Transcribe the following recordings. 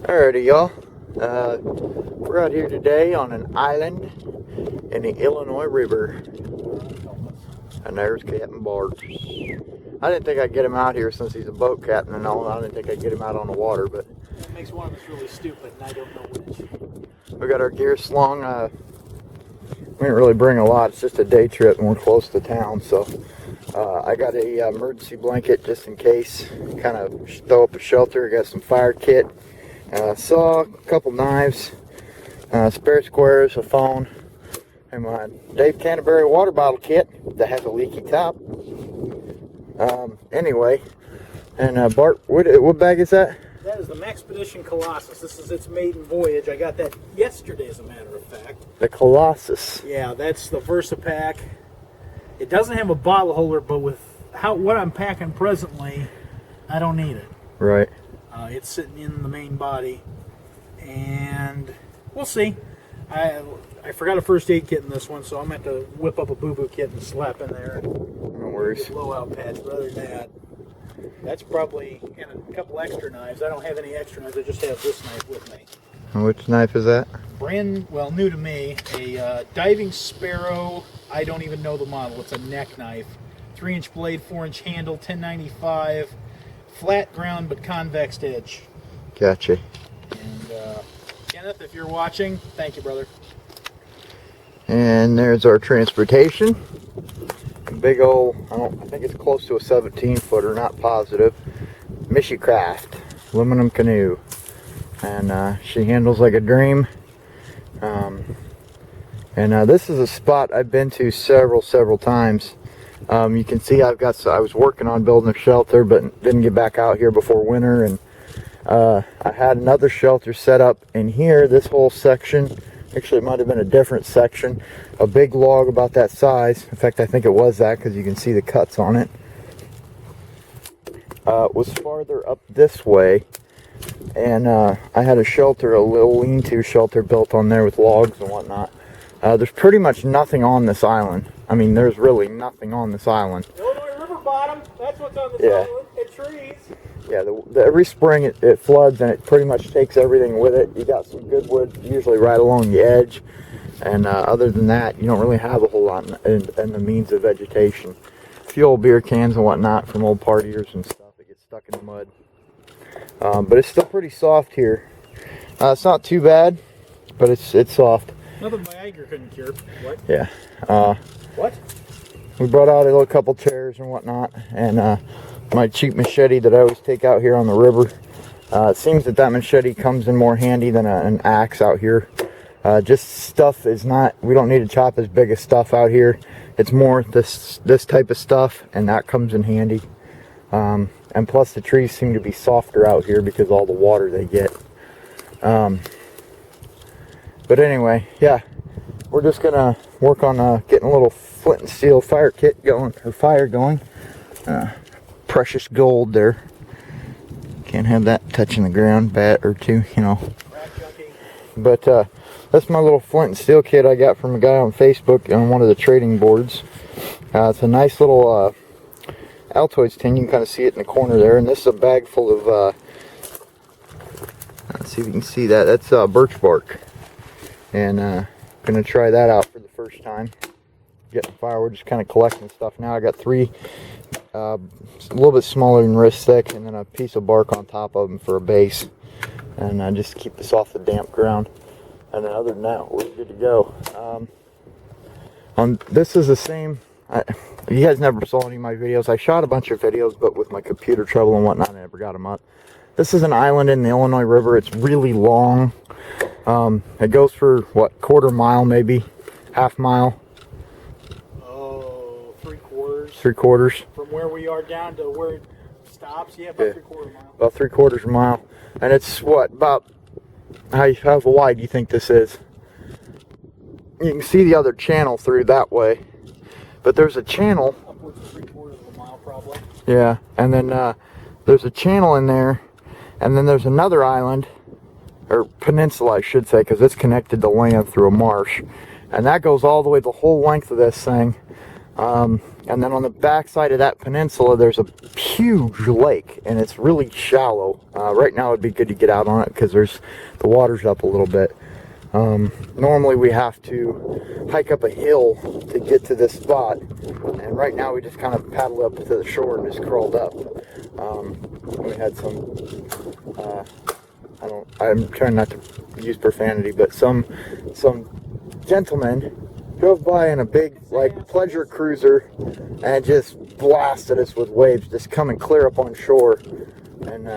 Alrighty, y'all. We're out here today on an island in the Illinois River. And there's Capnbart. I didn't think I'd get him out here since he's a boat captain and all. I didn't think I'd get him out on the water, but that makes one of us really stupid, and I don't know which. We got our gear slung. We didn't really bring a lot. It's just a day trip, and we're close to town, so I got a emergency blanket just in case. Kind of throw up a shelter. I got some fire kit, saw, a couple knives, spare squares, a phone, and my Dave Canterbury water bottle kit that has a leaky top. Anyway, and Bart, what bag is that? That is the Maxpedition Colossus. This is its maiden voyage. I got that yesterday, as a matter of fact. The Colossus. Yeah, that's the VersaPack. It doesn't have a bottle holder, but with what I'm packing presently, I don't need it. Right. It's sitting in the main body, and we'll see. I forgot a first aid kit in this one, so I'm going to have to whip up a boo-boo kit and slap in there. No worries. Blowout pads, but other than that, that's probably, and a couple extra knives. I don't have any extra knives, I just have this knife with me. Which knife is that? Well, new to me, a Diving Sparrow. I don't even know the model. It's a neck knife. 3-inch blade, 4-inch handle, 1095. Flat ground, but convex edge. Gotcha. And Kenneth, if you're watching, thank you, brother. And there's our transportation. Big old, I think it's close to a 17-footer, not positive. Craft aluminum canoe. And she handles like a dream. This is a spot I've been to several times. You can see I was working on building a shelter, but didn't get back out here before winter. And I had another shelter set up in here, this whole section. Actually, it might have been a different section. A big log about that size. In fact, I think it was that because you can see the cuts on it. Was farther up this way. And I had a shelter, a little lean-to shelter built on there with logs and whatnot. There's pretty much nothing on this island. I mean, there's really nothing on this island. Illinois River bottom, that's what's on this island, and trees. Yeah, every spring it floods and it pretty much takes everything with it. You got some good wood usually right along the edge. And other than that, you don't really have a whole lot in the means of vegetation. A few old beer cans and whatnot from old partiers and stuff that get stuck in the mud. But it's still pretty soft here. It's not too bad, but it's soft. Nothing Viagra couldn't cure. What? Yeah. What? We brought out a couple chairs and whatnot, and my cheap machete that I always take out here on the river. It seems that machete comes in more handy than an axe out here. Just stuff is not, we don't need to chop as big as stuff out here. It's more this type of stuff, and that comes in handy. And plus the trees seem to be softer out here because of all the water they get. But anyway, yeah, we're just gonna work on getting a little flint and steel fire kit going, or fire going. Precious gold there. Can't have that touching the ground, bat or two, you know. But that's my little flint and steel kit I got from a guy on Facebook on one of the trading boards. It's a nice little Altoids tin. You can kind of see it in the corner there, and this is a bag full of let's see if you can see that. That's birch bark, and gonna try that out for the first time. Getting fire, we're just kind of collecting stuff now. I got 3 a little bit smaller than wrist thick, and then a piece of bark on top of them for a base, and just keep this off the damp ground. And then other than that, we're good to go. This is the same. You guys never saw any of my videos. I shot a bunch of videos, but with my computer trouble and whatnot, I never got them up. This is an island in the Illinois River. It's really long. It goes for, what, quarter mile maybe? Half mile? Oh, 3/4. 3/4. From where we are down to where it stops? Yeah, about 3/4 mile. About 3/4 mile. And it's, what, about, how wide do you think this is? You can see the other channel through that way. But there's a channel. Upwards of 3/4 of a mile, probably. Yeah, and then there's a channel in there, and then there's another island, or peninsula, I should say, because it's connected to land through a marsh, and that goes all the way the whole length of this thing. And then on the back side of that peninsula, there's a huge lake, and it's really shallow. Right now it'd be good to get out on it because the water's up a little bit. Normally we have to hike up a hill to get to this spot, and right now we just kind of paddled up to the shore and just crawled up. We had some, I'm trying not to use profanity, but some gentlemen drove by in a big, like, pleasure cruiser and just blasted us with waves, just coming clear up on shore. And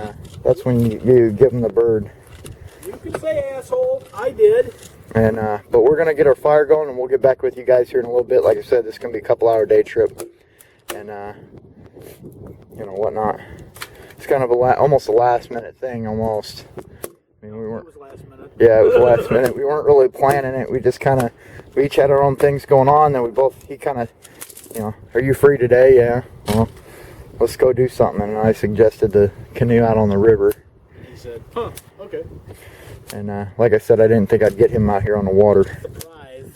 that's when you give them the bird. You can say asshole. I did. And but we're gonna get our fire going, and we'll get back with you guys here in a little bit. Like I said, this is gonna be a couple-hour day trip, and you know, whatnot. It's kind of almost a last-minute thing, almost. I mean, we weren't. It was last minute. Yeah, it was last minute. We weren't really planning it. We just kind of, we each had our own things going on. Then he kind of, you know, are you free today? Yeah. Well, let's go do something. And I suggested the canoe out on the river. He said, huh, okay. And like I said, I didn't think I'd get him out here on the water. Surprise.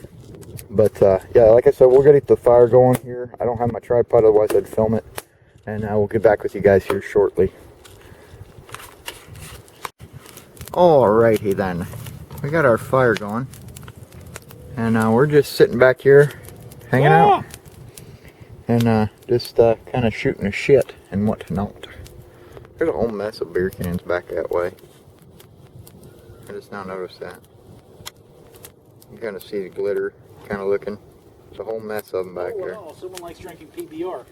But yeah, like I said, we're gonna get the fire going here. I don't have my tripod, otherwise I'd film it. And we'll get back with you guys here shortly. Alrighty then, we got our fire going, and we're just sitting back here, hanging out, and just kind of shooting the shit and whatnot. There's a whole mess of beer cans back that way. I just now noticed that. You kind of see the glitter, kind of looking. There's a whole mess of them back there. Wow, someone likes drinking PBR.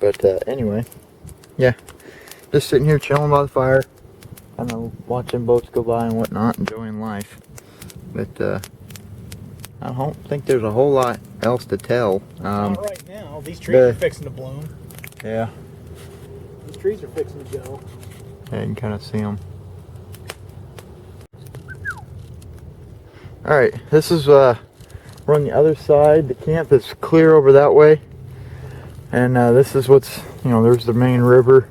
But anyway, yeah, just sitting here chilling by the fire. I know, watching boats go by and whatnot, enjoying life. But I don't think there's a whole lot else to tell. Not right now. These trees are fixing to bloom. Yeah. These trees are fixing to go. Yeah, you can kind of see them. Alright, this is we're on the other side. The camp is clear over that way. And this is what's, you know, there's the main river.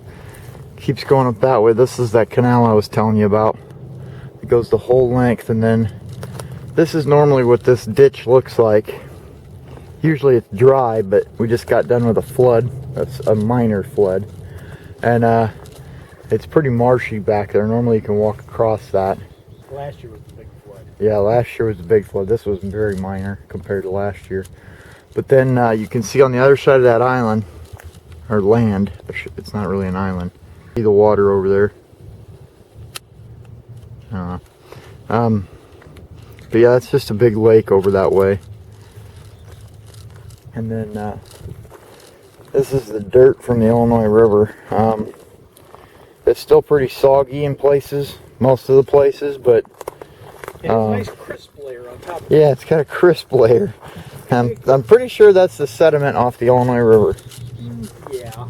Keeps going up that way. This is that canal I was telling you about. It goes the whole length, and then this is normally what this ditch looks like. Usually it's dry, but we just got done with a flood. That's a minor flood. And it's pretty marshy back there. Normally you can walk across that. Last year was the big flood. Yeah, last year was the big flood. This was very minor compared to last year. But then you can see on the other side of that island, or land, it's not really an island. See the water over there. But yeah, it's just a big lake over that way. And then this is the dirt from the Illinois River. It's still pretty soggy in places, most of the places, but it's a nice crisp layer on top of it. yeah, it's got a crisp layer. I'm pretty sure that's the sediment off the Illinois River. Yeah.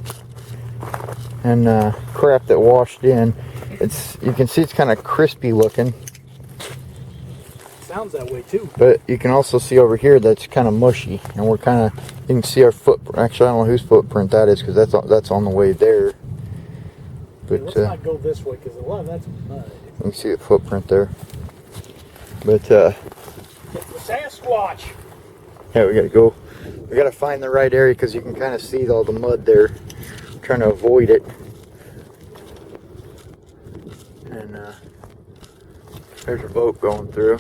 And crap that washed in. You can see it's kind of crispy looking. Sounds that way too. But you can also see over here that's kind of mushy, and we're kind of, you can see our footprint. Actually, I don't know whose footprint that is, because that's on the way there. But let's not go this way, because a lot of that's mud. You can see the footprint there. But The Sasquatch. yeah, we gotta go. We gotta find the right area, because you can kind of see all the mud there. I'm trying to avoid it. And there's a boat going through.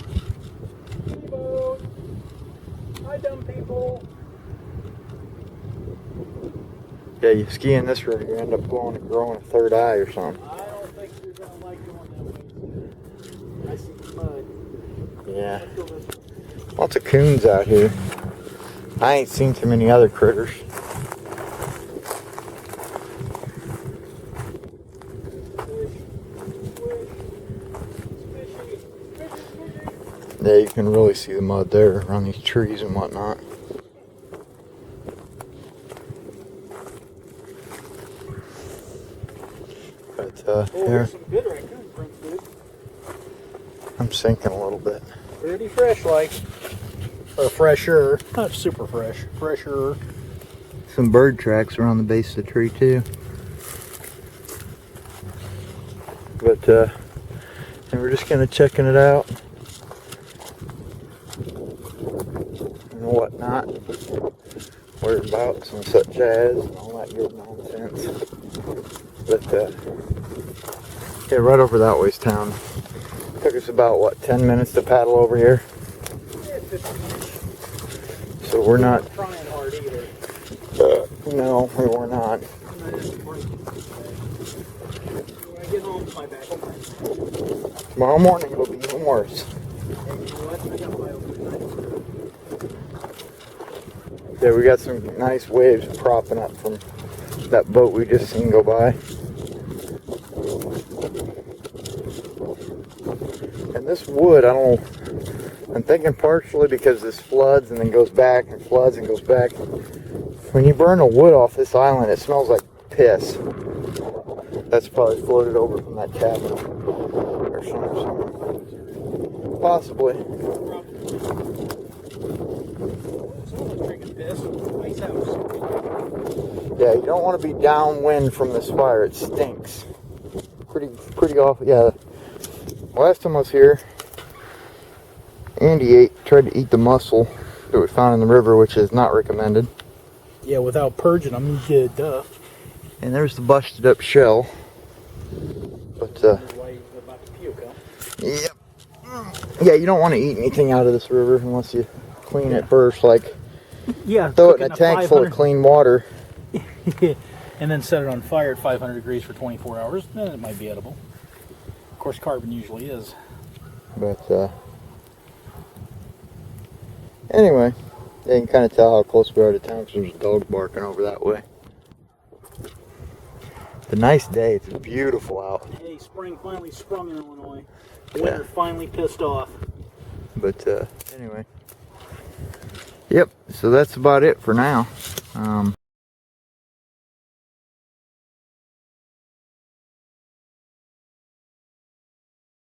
Boat. Hi, dumb people. Yeah, you ski in this river, you end up growing a third eye or something. I don't think you're gonna like going that way. I see the mud. Yeah. Let's go this way. Lots of coons out here. I ain't seen too many other critters. Yeah, you can really see the mud there around these trees and whatnot. But Oh, here, there's some good raccoon prints, dude. I'm sinking a little bit. Pretty fresh, like. Or fresher. Not super fresh. Fresher. Some bird tracks around the base of the tree too. But and we're just kind of checking it out and whatnot. whereabouts and such as, and all that good nonsense. But, yeah, right over that way's town. Took us about, what, 10 minutes to paddle over here? Yeah, 15 minutes. So we're not... trying hard either. No, we were not. When I get home, my back will hurt. Tomorrow morning it'll be even worse. Yeah, we got some nice waves propping up from that boat we just seen go by. And this wood, I don't know, I'm thinking partially because this floods and then goes back and floods and goes back. When you burn the wood off this island, it smells like piss. That's probably floated over from that cabin or something. Possibly. Yeah, you don't want to be downwind from this fire. It stinks. Pretty awful. Yeah. Last time I was here, Andy tried to eat the mussel that we found in the river, which is not recommended. Yeah, without purging them, you get duh. And there's the busted up shell. But yep. Yeah, you don't want to eat anything out of this river unless you clean it first. Like, yeah, throw it in a tank full of clean water. And then set it on fire at 500 degrees for 24 hours. Then it might be edible. Of course, carbon usually is. But anyway, yeah, you can kind of tell how close we are to town because there's a dog barking over that way. It's a nice day. It's beautiful out. Hey, spring finally sprung in Illinois. Winter finally pissed off. But anyway, yep. So that's about it for now.